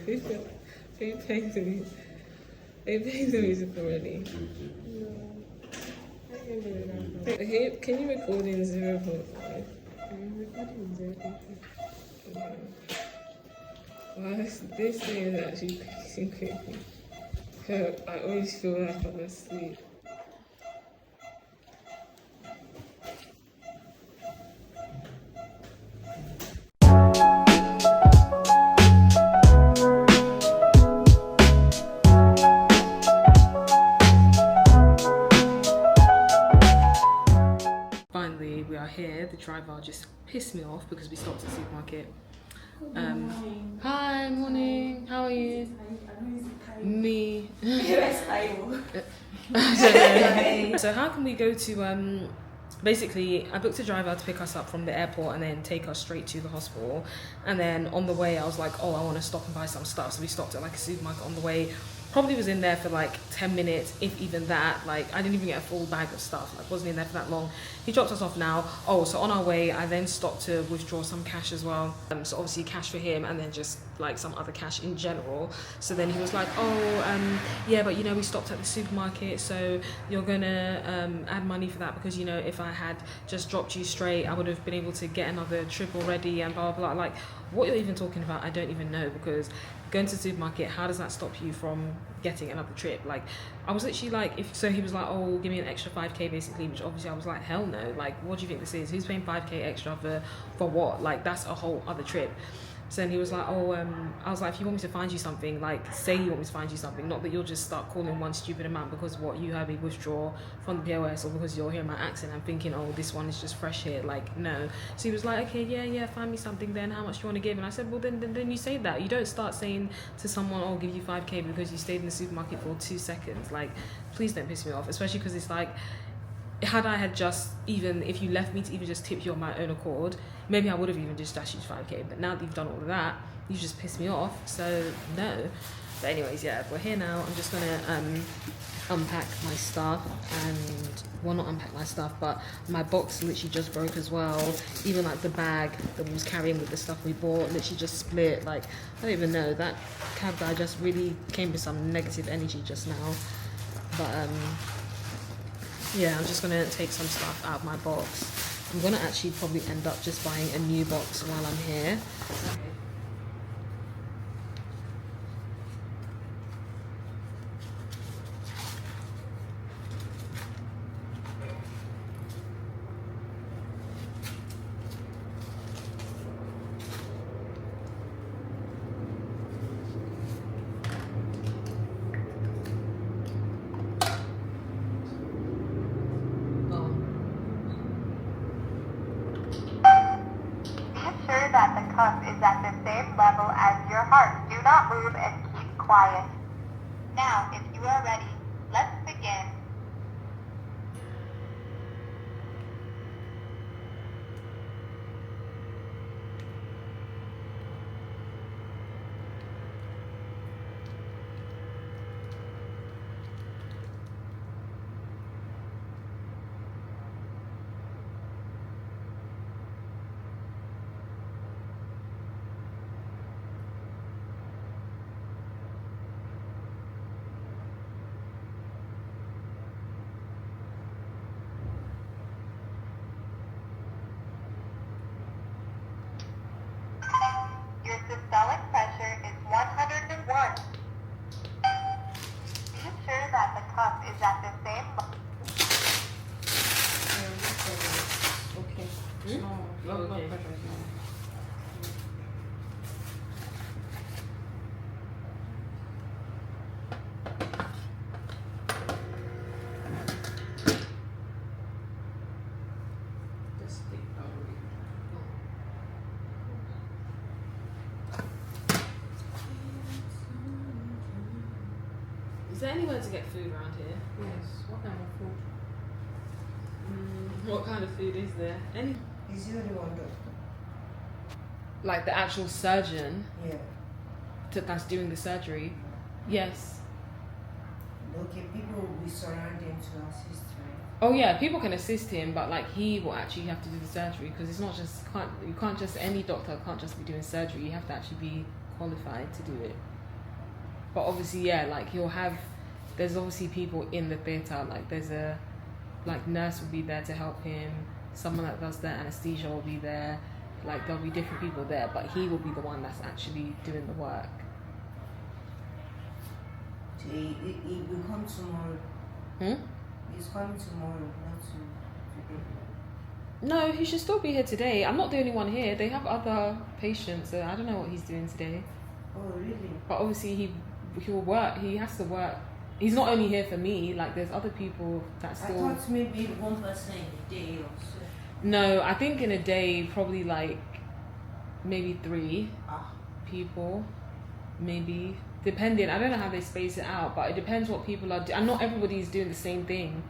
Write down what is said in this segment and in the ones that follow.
Who pays me? Who pays the music already? No. Can you record in 0.5? I'm recording in 0.5. Wow, this thing is actually pacing quickly. I always feel like I'm asleep. Finally, we are here. The driver just pissed me off because we stopped at the supermarket. Hi, morning. How are you? Me. So how can we go to basically I booked a driver to pick us up from the airport and then take us straight to the hospital, and then on the way I was like, oh, I want to stop and buy some stuff, so we stopped at like a supermarket on the way. Probably was in there for like 10 minutes, if even that. Like, I didn't even get a full bag of stuff. Like, wasn't in there for that long. He dropped us off now. Oh, so on our way, I then stopped to withdraw some cash as well. So obviously cash for him, and then just like some other cash in general. So then he was like, oh, yeah, but you know, we stopped at the supermarket, so you're gonna add money for that, because you know, if I had just dropped you straight, I would have been able to get another trip already, and blah blah blah. Like, what you're even talking about, I don't even know, because going to the supermarket, how does that stop you from getting another trip? Like, I was literally like, so he was like, oh, give me an extra 5k basically, which obviously I was like, hell no. Like, what do you think this is? Who's paying 5k extra for what? Like, that's a whole other trip. So then he was like, oh, I was like, if you want me to find you something, like, say you want me to find you something, not that you'll just start calling one stupid amount because what, you heard me withdraw from the POS, or because you're hearing my accent and thinking, oh, this one is just fresh here. Like, no. So he was like, okay, yeah, find me something then. How much do you want to give? And I said, well, then you say that. You don't start saying to someone, oh, I'll give you 5k because you stayed in the supermarket for 2 seconds. Like, please don't piss me off, especially because it's like, had I had just, even if you left me to even just tip you on my own accord, maybe I would have even just dashed you 5k, but now that you've done all of that, you just pissed me off, so no. But anyways, yeah, we're here now. I'm just gonna unpack my stuff, and well, not unpack my stuff, but my box literally just broke as well. Even like the bag that we was carrying with the stuff we bought literally just split. Like, I don't even know, that cab guy just really came with some negative energy just now. But yeah, I'm just gonna take some stuff out of my box. I'm gonna actually probably end up just buying a new box while I'm here. That the cuff is at the same level as your heart. Do not move and keep quiet. Now, if you are ready, let's begin. Your systolic pressure is 101. Be sure that the cuff is at the same level. Okay. Okay. Is there anywhere to get food around here? Yes. What kind of food? What kind of food is there? Any? Is he the one doctor? Like the actual surgeon Yeah. that's doing the surgery? Yes. Okay, people will be surrounding to assist, right? Oh yeah, people can assist him, but like he will actually have to do the surgery, because it's not just, you can't just, any doctor can't just be doing surgery. You have to actually be qualified to do it. But obviously, like there's obviously people in the theatre, like there's a nurse will be there to help him, someone that does the anesthesia will be there, like there'll be different people there, but he will be the one that's actually doing the work. So he will come tomorrow. He's coming tomorrow, not today. No, he should still be here today. I'm not the only one here. They have other patients, so I don't know what he's doing today. Oh, really? But obviously he will work. He has to work. He's not only here for me. Like there's other people that still. I thought maybe one person in a day or so. No, I think in a day probably like maybe 3 Ah. people, maybe depending. I don't know how they space it out, but it depends what people are doing. And not everybody's doing the same thing,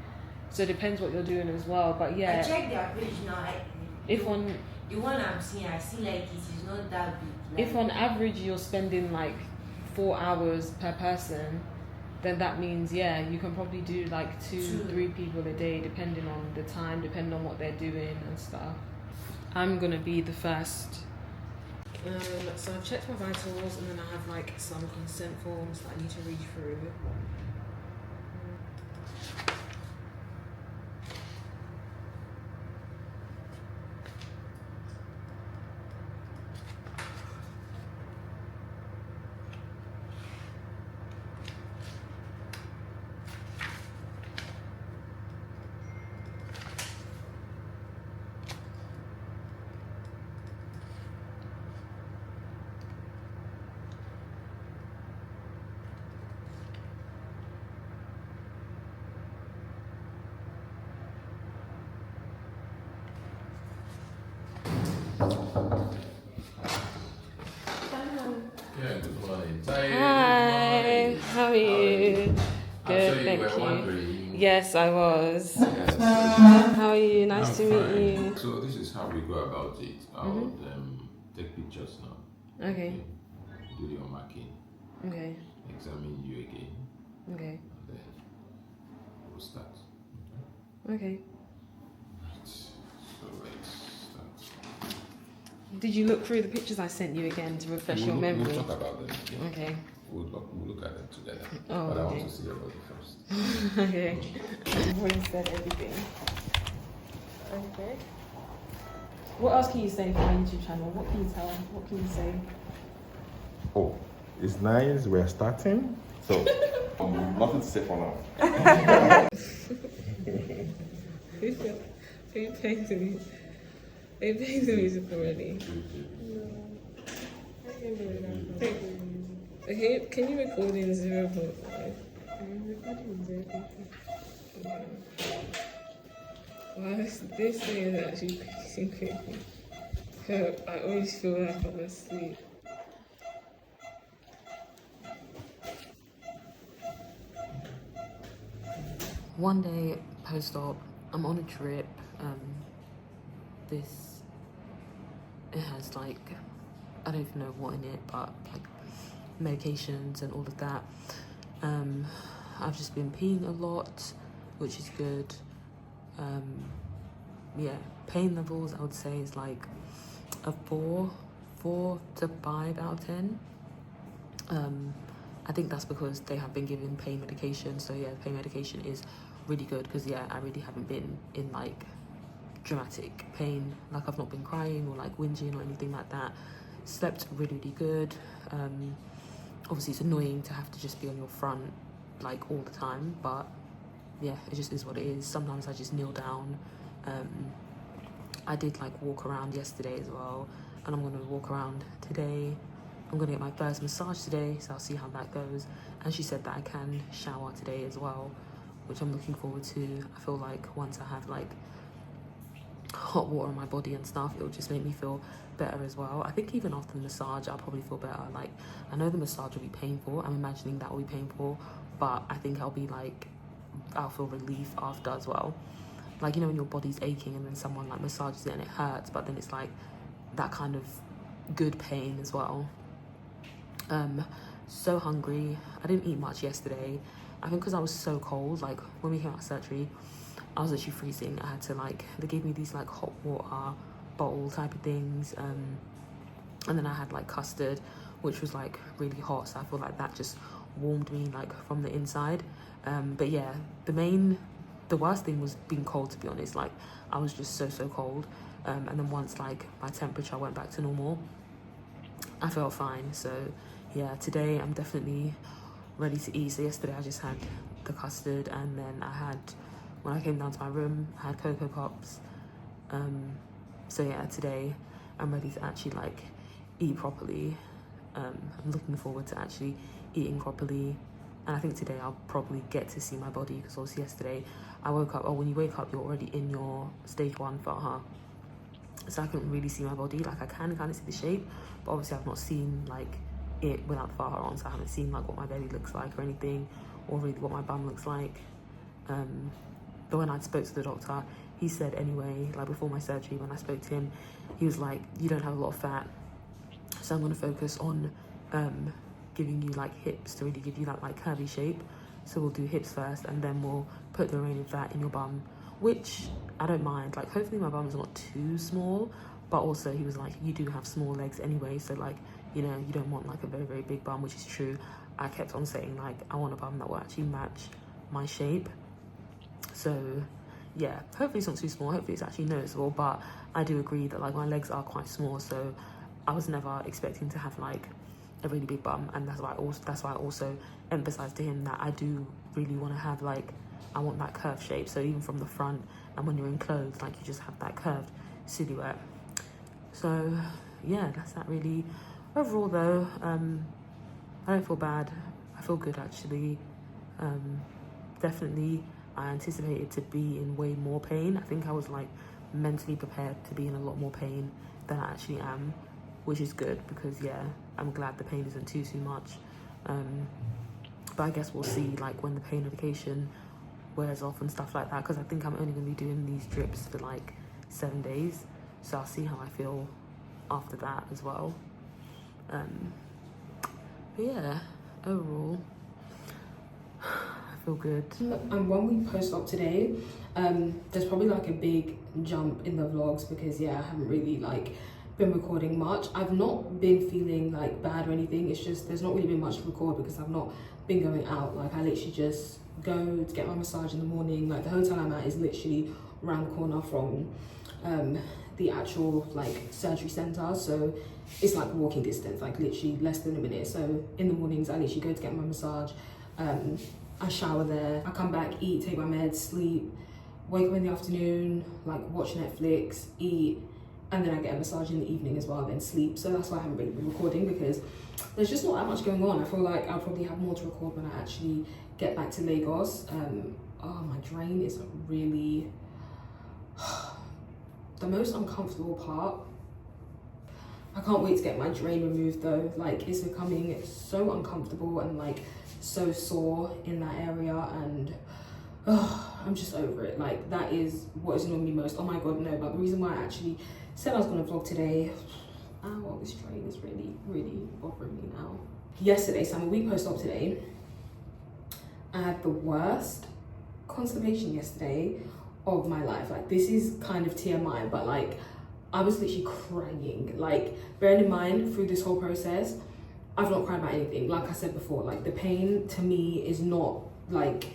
so it depends what you're doing as well. But yeah. I checked the average now. If on the one I'm seeing, I see like it is not that big. If on average you're spending like 4 hours per person, then that means you can probably do like 2-3 people a day, depending on the time, depending on what they're doing and stuff. I'm gonna be the first. So I've checked my vitals, and then I have like some consent forms that I need to read through. Yeah, good morning. Hi, how are you? Good, I'm thank sure you were you. wondering. Yes, I was. Yes. How are you? Nice to meet fine. you. So this is how we go about it. I'll take pictures now. Okay. Do your marking. Okay. Examine you again. Okay. And then we'll start. Okay. So let's start. Did you look through the pictures I sent you again to refresh your memory? We'll talk about them. Yeah. Okay. We'll look at them together. Oh, but I okay. want to see your body first. Okay. I've already said everything. Okay. What else can you say for my YouTube channel? What can you tell? What can you say? Oh, it's nice. We're starting. So, nothing to say for now. Who pays me? They pay the music already. Okay, can you record in 0.5? I'm recording in 0.5. Wow, this thing is actually pacing quickly. I always feel like I'm asleep. One day post-op, I'm on a drip. It has like, I don't even know what in it, but like medications and all of that. I've just been peeing a lot, which is good. Pain levels I would say is like a 4 to 5 out of 10. I think that's because they have been given pain medication, so pain medication is really good because I really haven't been in like dramatic pain, like I've not been crying or like whinging or anything like that. Slept really good. Obviously it's annoying to have to just be on your front like all the time, but it just is what it is. Sometimes I just kneel down. I did like walk around yesterday as well, and I'm gonna walk around today. I'm gonna get my first massage today, so I'll see how that goes. And she said that I can shower today as well, which I'm looking forward to. I feel like once I have like hot water on my body and stuff, it'll just make me feel better as well. I think even after the massage I'll probably feel better. Like, I know the massage will be painful, I'm imagining that will be painful, but I think I'll feel relief after as well. Like, you know when your body's aching and then someone like massages it and it hurts, but then it's like that kind of good pain as well. So hungry. I didn't eat much yesterday. I think because I was so cold. Like when we came out of surgery, I was actually freezing. I had to they gave me these like hot water bottle type of things. And then I had like custard, which was like really hot, so I feel like that just warmed me like from the inside. But yeah, the worst thing was being cold, to be honest. Like I was just so cold. And then once like my temperature went back to normal, I felt fine. So yeah, today I'm definitely ready to eat. So yesterday I just had the custard, and then when I came down to my room, I had Cocoa Pops. So yeah, today I'm ready to actually like eat properly. I'm looking forward to actually eating properly, and I think today I'll probably get to see my body, because obviously yesterday I woke up, when you wake up you're already in your stage 1 faha, so I couldn't really see my body. Like I can kind of see the shape, but obviously I've not seen like it without the faha on, so I haven't seen like what my belly looks like or anything, or really what my bum looks like. But when I spoke to the doctor, he said anyway, like before my surgery, when I spoke to him, he was like, you don't have a lot of fat, so I'm going to focus on giving you like hips to really give you that like curvy shape. So we'll do hips first, and then we'll put the remaining fat in your bum, which I don't mind. Like hopefully my bum's not too small, but also he was like, you do have small legs anyway, so like, you know, you don't want like a very big bum, which is true. I kept on saying like, I want a bum that will actually match my shape. So yeah, hopefully it's not too small, hopefully it's actually noticeable, but I do agree that like my legs are quite small, so I was never expecting to have like a really big bum, and that's why I also emphasized to him that I do really want to have like, I want that curved shape, so even from the front and when you're in clothes, like you just have that curved silhouette. So yeah, that's that really. Overall though, I don't feel bad, I feel good actually. Definitely I anticipated to be in way more pain. I think I was like mentally prepared to be in a lot more pain than I actually am, which is good, because yeah, I'm glad the pain isn't too much. But I guess we'll see like when the pain medication wears off and stuff like that, because I think I'm only going to be doing these drips for like 7 days, so I'll see how I feel after that as well. But yeah, overall I feel good. And when we post up today, there's probably like a big jump in the vlogs, because yeah, I haven't really like been recording much. I've not been feeling like bad or anything, it's just there's not really been much to record because I've not been going out. Like I literally just go to get my massage in the morning. Like the hotel I'm at is literally around the corner from the actual like surgery center, so it's like walking distance, like literally less than a minute. So in the mornings I literally go to get my massage, I shower there, I come back, eat, take my meds, sleep, wake up in the afternoon, like watch Netflix, eat, and then I get a massage in the evening as well, then sleep. So that's why I haven't really been recording, because there's just not that much going on. I feel like I'll probably have more to record when I actually get back to Lagos. Oh, my drain is really the most uncomfortable part. I can't wait to get my drain removed though. Like it's becoming so uncomfortable and like so sore in that area, and I'm just over it. Like that is what is normally most, oh my god no, but the reason why I actually said I was gonna vlog today, oh, this drain is really bothering me now. Yesterday, so I'm a week post-op today, I had the worst constipation yesterday of my life. Like this is kind of TMI, but like I was literally crying. Like bearing in mind through this whole process, I've not cried about anything. Like I said before, like the pain to me is not like,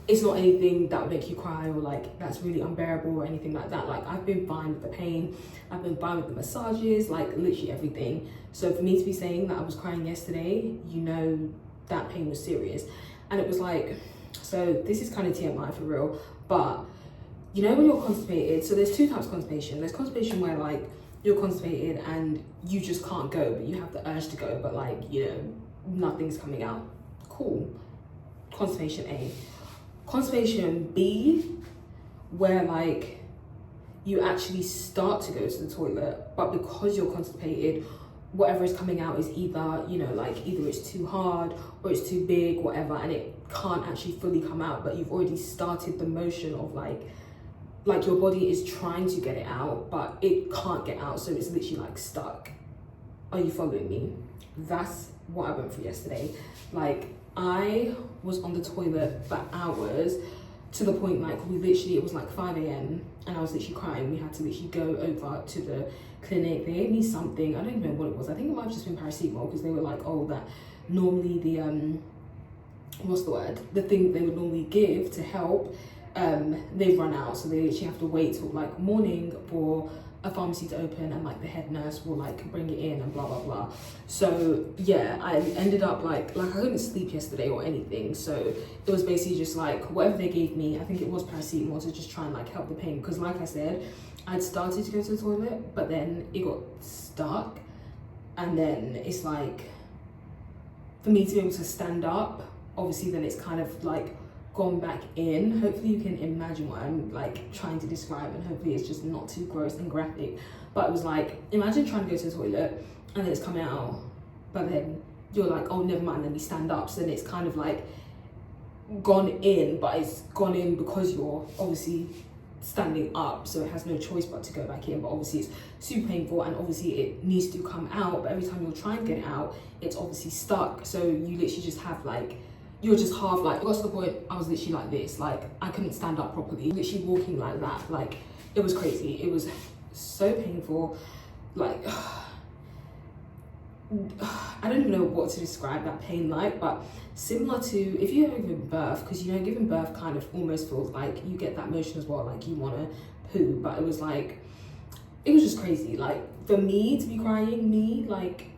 it's not anything that would make you cry or like that's really unbearable or anything like that. Like I've been fine with the pain, I've been fine with the massages, like literally everything. So for me to be saying that I was crying yesterday, you know that pain was serious. And it was like, so this is kind of TMI for real, but you know when you're constipated, so there's two types of constipation. There's constipation where like you're constipated and you just can't go, but you have the urge to go, but like, you know, nothing's coming out. Cool. Constipation A. Constipation B, where like you actually start to go to the toilet, but because you're constipated, whatever is coming out is either, you know, like either it's too hard or it's too big, whatever, and it can't actually fully come out, but you've already started the motion of like your body is trying to get it out, but it can't get out, so it's literally like stuck. Are you following me? That's what I went through yesterday. Like I was on the toilet for hours, to the point like it was like 5 a.m. and I was literally crying. We had to literally go over to the clinic. They gave me something, I don't even know what it was. I think it might have just been paracetamol, because they were like, oh, that normally the the thing they would normally give to help, they've run out, so they literally have to wait till like morning for a pharmacy to open, and like the head nurse will like bring it in and blah blah blah. So yeah, I ended up like I couldn't sleep yesterday or anything, so it was basically just like whatever they gave me, I think it was paracetamol, to just try and like help the pain, because like I said, I'd started to go to the toilet, but then it got stuck, and then it's like for me to be able to stand up, obviously then it's kind of like gone back in. Hopefully you can imagine what I'm like trying to describe, and hopefully it's just not too gross and graphic, but it was like, imagine trying to go to the toilet and then it's coming out, but then you're like, oh never mind, let me stand up. So then it's kind of like gone in, but it's gone in because you're obviously standing up, so it has no choice but to go back in. But obviously it's super painful, and obviously it needs to come out, but every time you're trying to get it out, it's obviously stuck. So you literally just have like, you're just half like, it got to the point I was literally like this, like I couldn't stand up properly, literally walking like that, like it was crazy. It was so painful, like I don't even know what to describe that pain like, but similar to if you have given birth, because you know giving birth kind of almost feels like you get that motion as well, like you want to poo, but it was like, it was just crazy, like for me to be crying, like,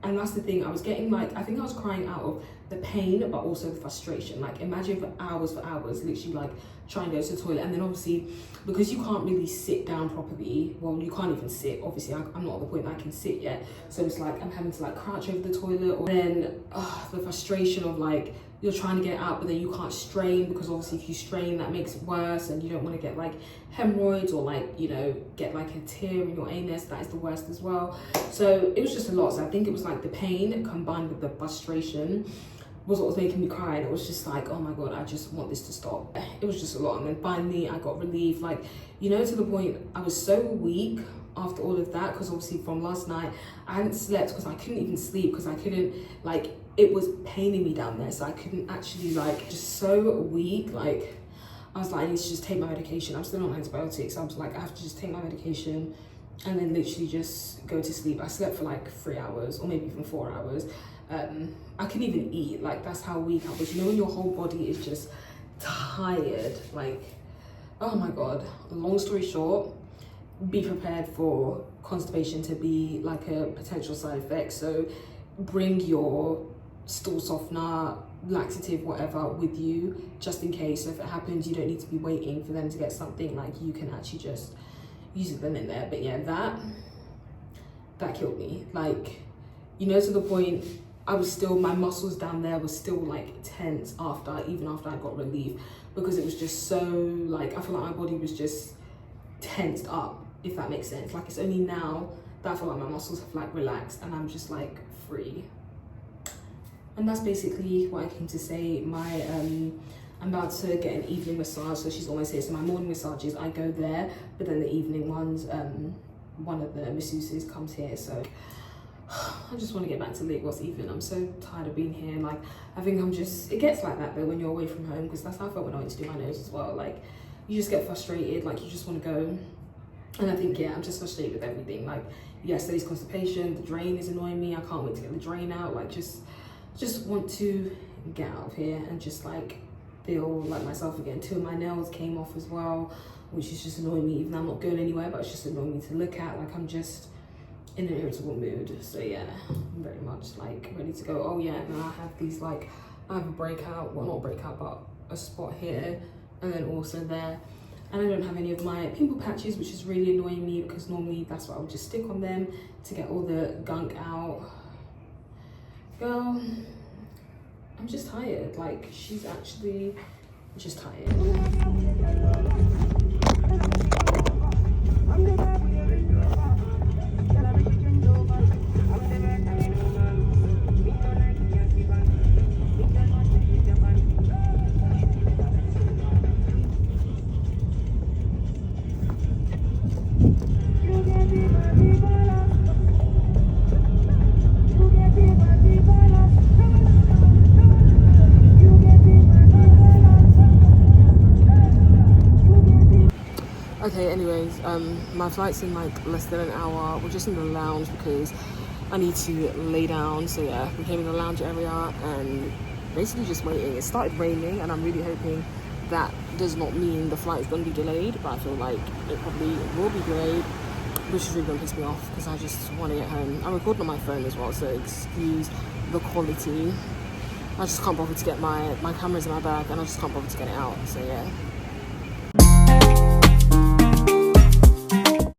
and that's the thing, I was getting like, I think I was crying out of the pain, but also the frustration. Like imagine for hours, literally like trying to go to the toilet, and then obviously because you can't really sit down properly, well you can't even sit, obviously I'm not at the point that I can sit yet, so it's like I'm having to like crouch over the toilet, or then the frustration of like you're trying to get it out, but then you can't strain, because obviously if you strain that makes it worse, and you don't want to get like hemorrhoids or like, you know, get like a tear in your anus. That is the worst as well. So it was just a lot. So I think it was like the pain combined with the frustration was what was making me cry, and it was just like, oh my god, I just want this to stop. It was just a lot, and then finally I got relief, like, you know, to the point I was so weak after all of that, because obviously from last night I hadn't slept, because I couldn't even sleep, because I couldn't, like, it was paining me down there, so I couldn't actually, like, just so weak. Like I was like, I need to just take my medication. I'm still on antibiotics, so I was like, I have to just take my medication and then literally just go to sleep. I slept for like 3 hours, or maybe even 4 hours. I couldn't even eat, like that's how weak I was. You know when your whole body is just tired, like, oh my god. Long story short, be prepared for constipation to be like a potential side effect, so bring your stool softener, laxative, whatever with you, just in case. So if it happens, you don't need to be waiting for them to get something, like you can actually just use it then and there. But yeah, that killed me, like, you know, to the point I was still, my muscles down there were still like tense even after I got relief, because it was just so, like, I feel like my body was just tensed up, if that makes sense. Like it's only now that I feel like my muscles have like relaxed and I'm just like free. And that's basically what I came to say. I'm about to get an evening massage, so she's almost here. So my morning massages, I go there, but then the evening ones, one of the masseuses comes here. So I just want to get back to Lagos even. I'm so tired of being here. Like, I think I'm just, it gets like that though when you're away from home, because that's how I felt when I went to do my nose as well. Like, you just get frustrated, like you just want to go. And I think, yeah, I'm just frustrated with everything. Like, yesterday's constipation, the drain is annoying me. I can't wait to get the drain out. Like, just want to get out of here and just like feel like myself again. 2 of my nails came off as well, which is just annoying me, even though I'm not going anywhere, but it's just annoying me to look at. Like, I'm just in an irritable mood. So yeah, I'm very much like ready to go. Oh yeah, and I have these, like, I have a breakout, well not a breakout, but a spot here and then also there. And I don't have any of my pimple patches, which is really annoying me, because normally that's what I would just stick on them to get all the gunk out. Girl, I'm just tired. Like, she's actually just tired. anyways, my flight's in like less than an hour. We're just in the lounge because I need to lay down. So yeah, we came in the lounge area and basically just waiting. It started raining and I'm really hoping that does not mean the flight is going to be delayed, but I feel like it probably will be delayed, which is really going to piss me off because I just want to get home. I'm recording on my phone as well, so excuse the quality. I just can't bother to get my camera's in my bag and I just can't bother to get it out, so yeah.